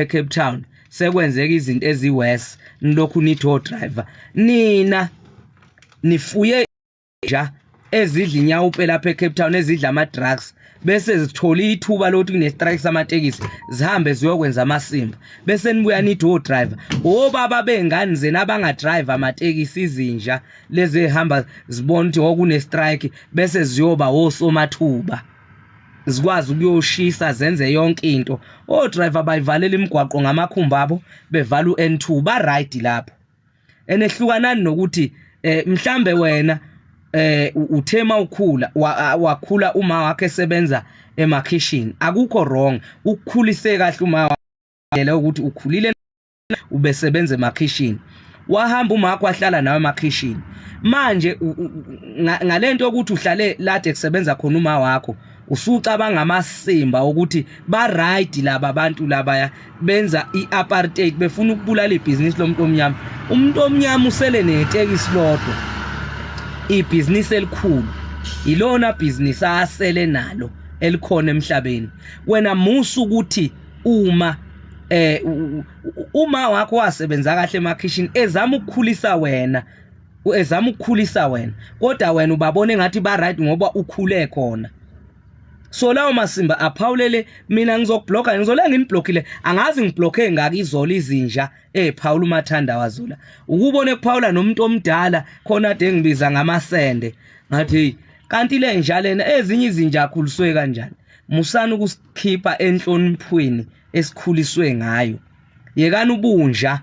eCapetown sekwenzeka izinto eziwese nilokhu nithi driver nina nifuye nja ezidla inyawupe lapha eCapetown ezidla ama drugs bese zithola ithuba lokuthi kune strike samatekisi zihambe ziyokwenza amasimba bese nibuya nithi driver obaba bengane zena abanga drive amatekisi izinja lezi ehamba zibona ukuthi okune strike bese ziyoba osomathuba zikwazi ukuyoshisa zenze yonke into driver bayivalela imigwaqo ngamakhumba abo bevala uN2 ba right lapho enehlukanani nokuthi mhlambe wena uthema ukhula wakhula uma wakhe esebenza emakitchen akukho wrong ukukhulise kahle uma wakhe ukuthi ukhulile ubesebenza emakitchen wahamba uma wakho wahlala nawe emakitchen manje ngalento ukuthi uhlale lade kusebenza khona uma wakho usucabanga amasimba ukuthi ba right laba abantu labaya benza iapartheid befuna ukubulala ibhizinisi lomuntu omnyama umuntu omnyama usele netekisi lodwa ibhizinisi elikhulu ilona business asele nalo elikhona emhlabeni wena musu ukuthi uma wakho wasebenza kahle emakitchen ezama ukukhulisa wena kodwa wena ubabone ngathi ba right ngoba ukhule khona so lawo masimba aphawulele mina ngizokubloka ngizola nginiblockile angazi ngibloke ngaki izolo izinja ephawula umathanda wazola ukubone kuphawula nomuntu omdala khona ade ngibiza ngamasende ngathi kanti le njalena ezinye izinja akhuliswe kanjani musana ukusikhipha enhloniphweni esikhuliswe ngayo yekani ubunja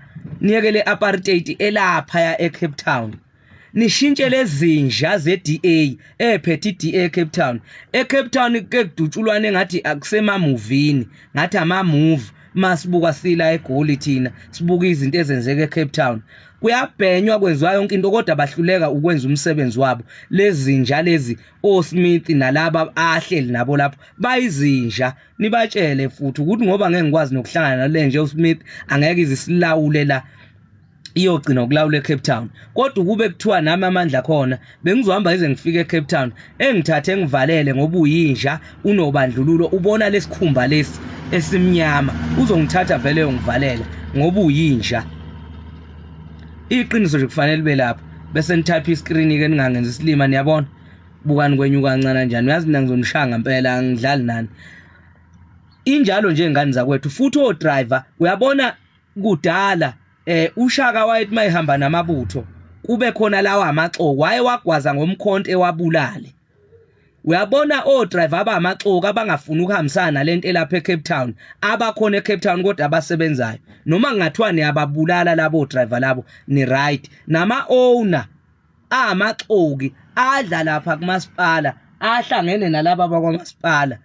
niyekele apartheid elapha ya eCapetown nishintshe lezinja zeDA ephethe iDA eCapetown eCapetown kekudutshulwane ngathi akusema movini ngathi ama move masibuka sila eGoli thina sibuka izinto ezenzeka eCapetown kuyabhenywa kwenziwa yonke into kodwa bahluleka ukwenza umsebenzi wabo lezinja lezi oSmith nalaba ahleli nabo lapho bayizinja nibatshele futhi ukuthi ngoba ngeke ngikwazi nokuhlangana nalenje uSmith angeke izisilawule la iyogcina ukulawula eCapetown kodwa kube kuthiwa nami amandla khona bengizohamba ize ngifike eCapetown engithathe ngivalele ngoba uyinja unobandlululo ubona lesikhumba lesi esimnyama uzongithatha vele uyongivalela ngoba uyinja iqiniso nje kufanele libe lapho bese nitapha iscreen ke ningangenza isilima niyabona bukani kwenyuka kancane kanjani uyazi mina ngizonishaya ngempela angidlali nani injalo nje ingane zakwethu futhi driver uyabona kudala uShaka wayethi mayihamba namabutho kube khona lawa amaxoko waye wagwaza ngomkhonto ewabulale uyabona driver abamaxoko abangafuni ukuhambisana lento elapha eCapetown abakhona eCapetown kodwa abasebenzayo noma ngingathiwa niyababulala labo driver labo ni right nama owner amaxoki adla lapha kumasipala ahlangene nalabo bakwamasipala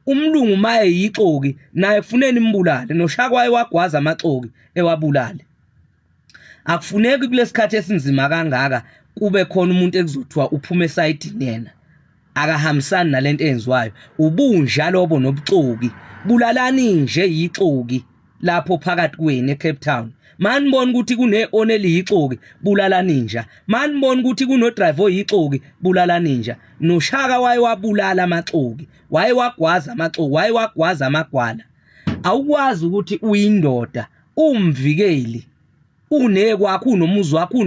umlungu maye yixoki naye kufuneni imbulale noShaka waye wagwaza amaxoki ewabulale akufuneki kulesikhathi esinzima kangaka kube khona umuntu ekuzothiwa uphuma esayidini yena akahambisani nalento enziwayo ubunja lobo nobuxoki bulalani nje yixoki lapho phakathi kweni eCapetown manibona ukuthi kune oneli yixoki bulala ninja manibona ukuthi kuno driver oyixoki bulala ninja noShaka waye wabulala amaxoki waye wagwaza amaxoki waye wagwaza amagwala awukwazi ukuthi uyindoda umvikeli unekwakho unomuzi wakho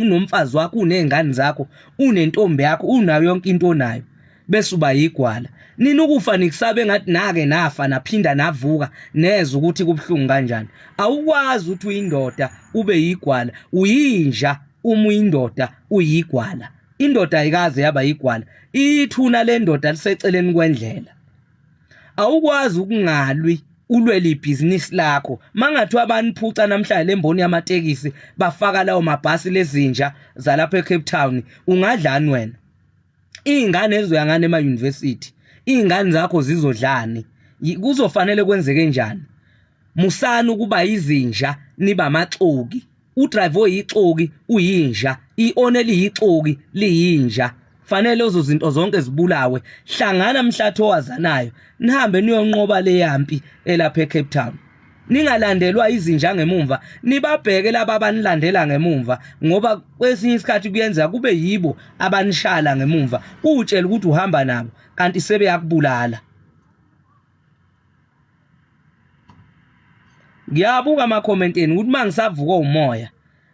unomfazi wakho unezingane zakho unentombi yakho unayo yonke into onayo bese uba yigwala nini ukufa nikusabe ngathi nake nafa naphinda navuka neza ukuthi kubhlungu kanjani awukwazi ukuthi uyindoda ube yigwala uyinja uma uyindoda uyigwala indoda ayikaze yaba yigwala ithuna lendoda liseceleni kwendlela awukwazi ukungalwi ulwele ibhizinisi lakho mangathi abaniphuca namhlanje lemboni yamatekisi bafaka lawo mabhasi lezinja zalapha eCapetown ungadlani wena ingane ezoyangana ema-university ingane zakho zizodlani kuzofanele kwenzeke njani musana ukuba izinja niba amaxoki udriver oyixoki uyinja ioneli yixoki liyinja fanele lezo zinto zonke zibulawe hlangana mhlatho wazanayo nihambe niyonqoba le yampi elapha eCapetown ningalandelwa izinja ngemumva nibabheke laba abanilandela ngemumva ngoba kwesinye isikhathi kuyenza kube yibo abanishala ngemumva utshela ukuthi uhamba nabo kanti sebe yakubulala Ngiyabuka ama-commenteni ukuthi mangisavuka umoya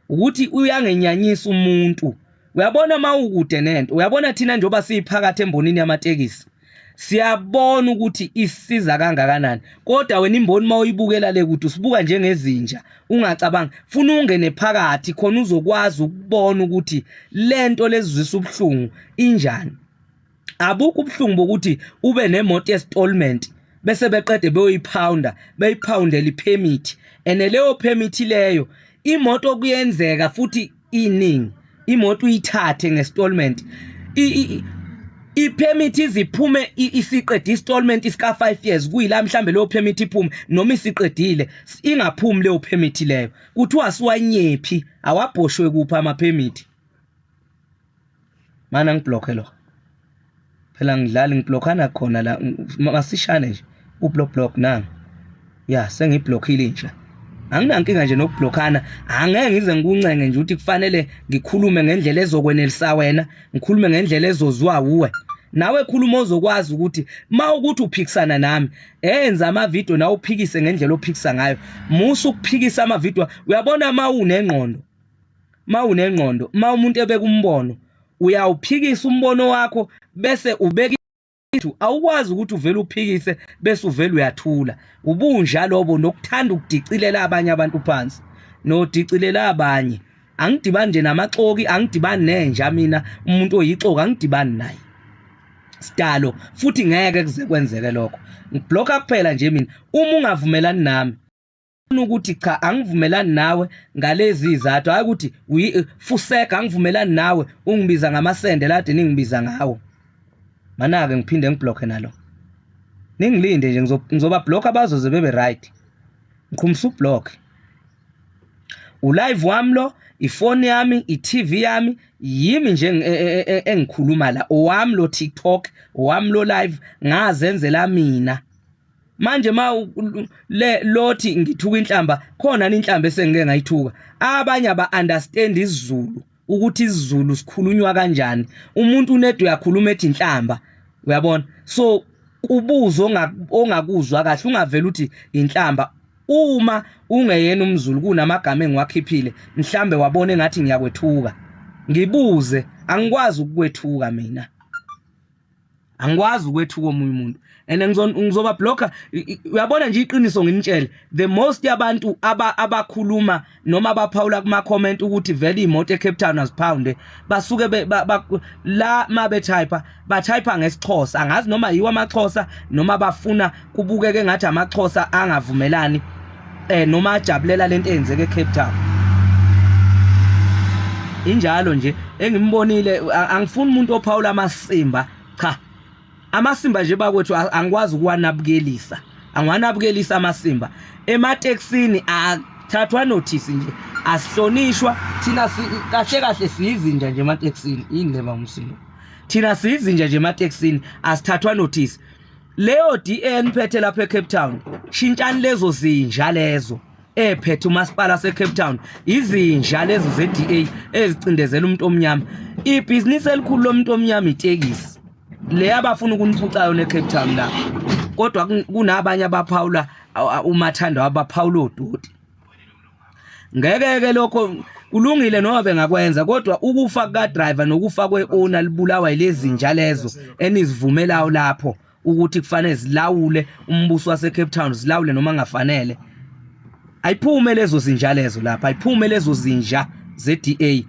ukuthi uyangenyanyisa umuntu. Uyabona mawukude nento, uyabona thina njoba siphakathi embonini yamatekisi. Siyabona ukuthi isiza kangakanani. Kodwa wena imboni mawuyibukela le kude usibuka njengezinja, ungacabangi. Funa ungene phakathi khona uzokwazi ukubona ukuthi lento lezizwisa ubhlungu injani. Abukho ubhlungu bokuthi ube nemoto yestallment bese beqede beyipoundela ipermit. Ene leyo permit leyo imoto kuyenzeka futhi iningi imoto uyithathe ngestallment ipermit iziphume isiqedile installment isika 5 years kuyila mhlambe leyo permit iphume noma isiqedile ingaphumi leyo permit leyo kuthiwa siwanyephi awabhoshwe kupha ama permit. Mana ngiblock lo phela ngidlala ngiblockana khona la masishane nje ublock nami ya sengiblockile nje. Anginankinga nje nokublockana, angeke ngize ngikuncenge nje ukuthi kufanele ngikhulume ngendlela ezokwenelisa wena, ngikhulume ngendlela ezozwa uwe. Nawe khuluma ozokwazi ukuthi mawukuthi uphikisana nami, enza ama video nawe uphikise ngendlela ophikisa ngayo. Musu ukuphikisa ama video, uyabona mawunengqondo. Ma umuntu ebeka umbono, uyawuphikisa umbono wakho bese ubeka awukwazi ukuthi uvele uphikise bese uvele uyathula. Ubunja lobo nokuthanda ukudicilela abanye abantu phansi nodicilela abanye. Angidibani nje namaxoki, angidibani nenja mina umuntu oyixoka angidibani naye. Sidalo futhi ngeke kuze kwenzeke lokho. Ngiblocka kuphela nje mina uma ungavumelani nami. Ukuthi cha angivumelani nawe ngalezi izathu, hayi ukuthi fuseka angivumelani nawe ungibiza ngamasende lade ningibiza ngawo. Mana-ke ngiphinde ngiblocke nalo. Ningilinde nje ngizoba block abazoze bebe right. Ngikhumisa ublock. Ulive wami lo, ifoni yami, iTV yami, yimi nje engikhuluma la. Owami lo TikTok, owami lo live ngazenzela mina. Manje lothi ngithuka inhlamba, khona inhlamba esengeke ngayithuka. Abanye aba understand isiZulu. Ukuthi isiZulu sikhulunywa kanjani. Umuntu unedo uyakhuluma ethi inhlamba, uyabona? So kubuzo ongakuzwa kahle ungavela uthi inhlamba. Uma ungeyena umZulu kunamagama engiwakhiphile, mhlambe wabona engathi ngiyakwethuka. Ngibuze, angikwazi ukukwethuka mina. Angikwazi ukwethuka omunye umuntu. Ene ngizoba blocker. Uyabona nje iqiniso nginitshele, the most yabantu abakhuluma noma abaphawula kuma comment ukuthi vele imoto eCapetown azipounde basuke la mabe type ngesixhosa. Angazi noma yiwa amaxhosa noma bafuna kubukeke engathi amaxhosa angavumelani noma ajabulela lento eyenzeke eCapetown. Injalo nje engimbonile, angifuni umuntu ophawula amasimba, cha. Amasimba nje bakwethu angikwazi ukuwanabukelisa. Angwanabukelisa amasimba. Ematekisini athathwa notice nje. Asihlonishwa thina kahle siyizinja nje ematekisini. Indleba umsindo. Thina siyizinja nje ematekisini asithathwa notice. Leyo DN phethe lapha eCapetown. Shintshani lezo zinja lezo. Ephethe umasipala seCapetown. Izinja lezo zeDA ezicindezela umuntu omnyama. Ibhizinisi elikhulu lomuntu omnyama itekisi. Le abafuna ukuniphucayo neCapetown la. Kodwa kunabanye abaphawula umathando abaphawula odoti. Ngeke lokho kulungile noma bengakwenza, kodwa ukufa ka driver nokufa kweowner libulawa yilezinja lezo enizivumelayo lapho ukuthi kufanele zilawule umbuso waseCapetown, zilawule noma ngafanele. Ayiphume lezo zinja lezo lapha, ayiphume lezo zinja zeDA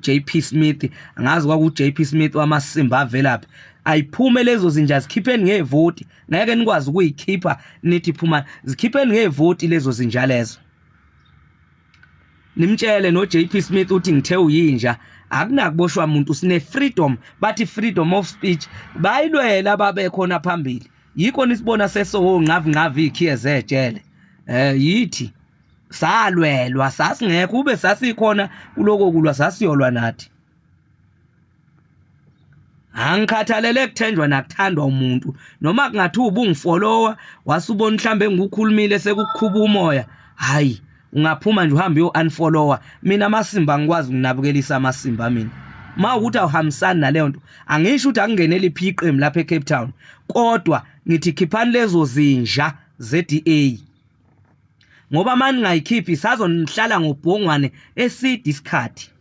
JP Smith, angazi kwaku JP Smith wamasimba avelaphi. Ayiphume lezo zinja, zikhipheni ngevoti. Ngeke nikwazi ukuyikhipha nithi phuma, zikhipheni ngevoti lezo zinja lezo. Nimtshele no JP Smith uthi ngithe uyinja, akunakuboshwa umuntu, sine freedom, bathi freedom of speech. Bayilwela babekhona phambili. Yikho nisibona ngavi ikhiye zejele. Yithi salwelwa, sasingekho ube sasikhona kuloko kulwa sasiyolwa nathi. Angikhathalele kuthenjwa nakuthandwa umuntu, noma kungathi ubungifollower wasubona mhlambe ngikukhulumile sekukhuba umoya, hayi ungaphuma nje uhambe unfollower. Mina amasimba ngikwazi ukunabukelisa amasimba mina. Mawukuthi awuhambisani naleyo nto, angisho ukuthi akungenele iphiqembu lapha eCapetown, kodwa ngithi khiphani lezo zinja zeDA. ngoba manje ngayikhiphi sazonihlala ngobhongwane eside isikhathi.